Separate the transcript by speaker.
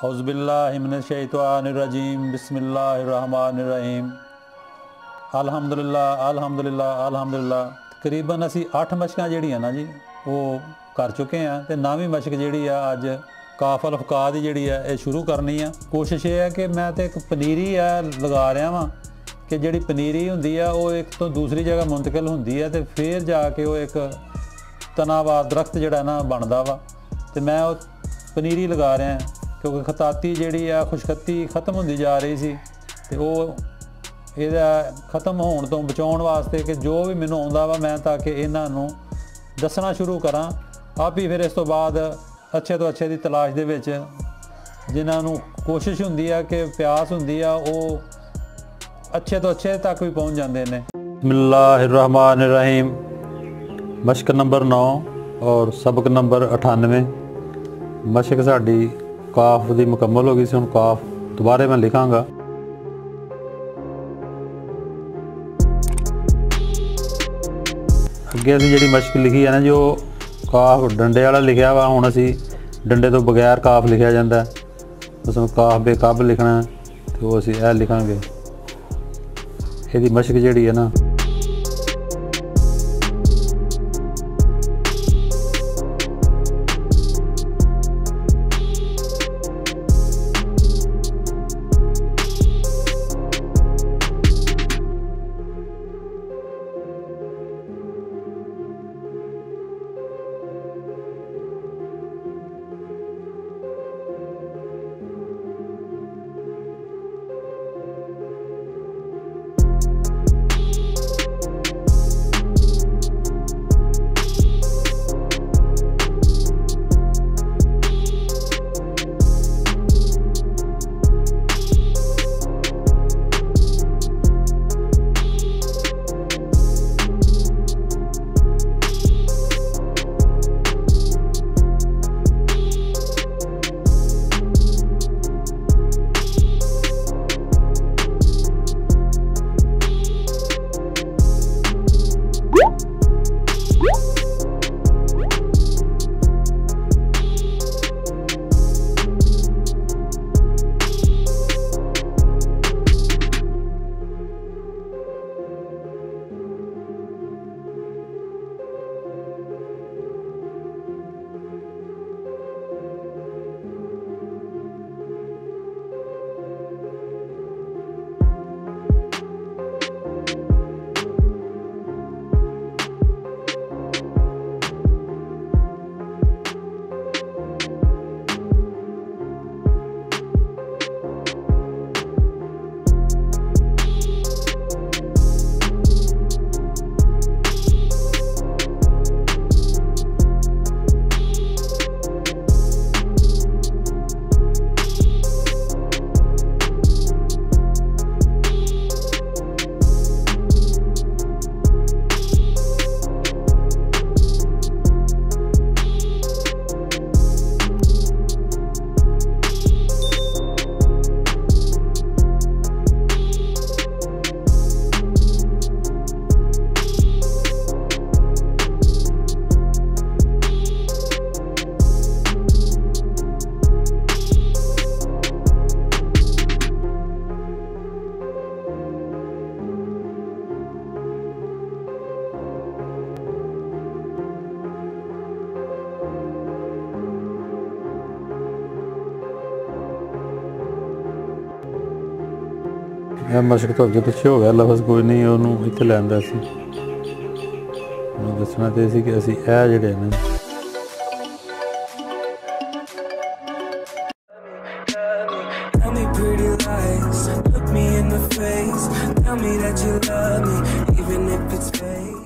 Speaker 1: औज़ुबिल्लाहिमिनश्शैतानिर्रजीम बिस्मिल्लाहिर्रहमानिर्रहीम अल्हम्दुलिल्लाह अल्हम्दुलिल्लाह अल्हम्दुलिल्लाह। तकरीबन असी 8 मशकां जिहड़ियां ना जी वो कर चुके हैं तो 9वीं मशक जिहड़ी आ अज काफ अल फका दी जिहड़ी है ये शुरू करनी है। कोशिश ये है कि मैं तो एक पनीरी है लगा रहा वां कि जिहड़ी पनीरी हुंदी है वो एक तो दूसरी जगह मुंतकिल हुंदी है तो फिर जाके वो एक तनावार दरख्त जिहड़ा ना बनदा वा तो मैं वो पनीरी लगा रहा क्योंकि खताती जिहड़ी आ खुशखती खत्म होंदी जा रही सी ते वो ਇਹਦਾ ख़त्म होने तो बचाने वास्ते कि जो भी मैनू आउंदा वा मैं ताकि इन्हां नूं दसना शुरू करा आप ही फिर इस तो बाद अच्छे तो अच्छे की तलाश दे विच जिन्हां नूं कोशिश हुंदी है कि प्यास हुंदी है वो अच्छे तो अच्छे तक भी पहुँच जाते हैं। बिस्मिल्लाहिर्रहमानिर्रहीम। मशक नंबर 9 और सबक नंबर 98। मशक साडी काफ दी मुकम्मल हो गई सी। हुण काफ दोबारे मैं लिखांगा। अगे असी जी मशक लिखी है ना जो काफ डंडे वाला लिखा वा हुण असी डंडे तो बगैर काफ लिखा जाता है। बस काफ बेकब लिखना तो असी ए लिखांगे। ये मशक जी है ना मशक तो अगे पिछे हो गया लफज कोई नहीं उन्होंने इत्थे लैंदा सी दसना तो सी कि असी ए जिहड़े ने
Speaker 2: Tell me pretty lies, look me in the face, tell me that you love me, even if it's fake.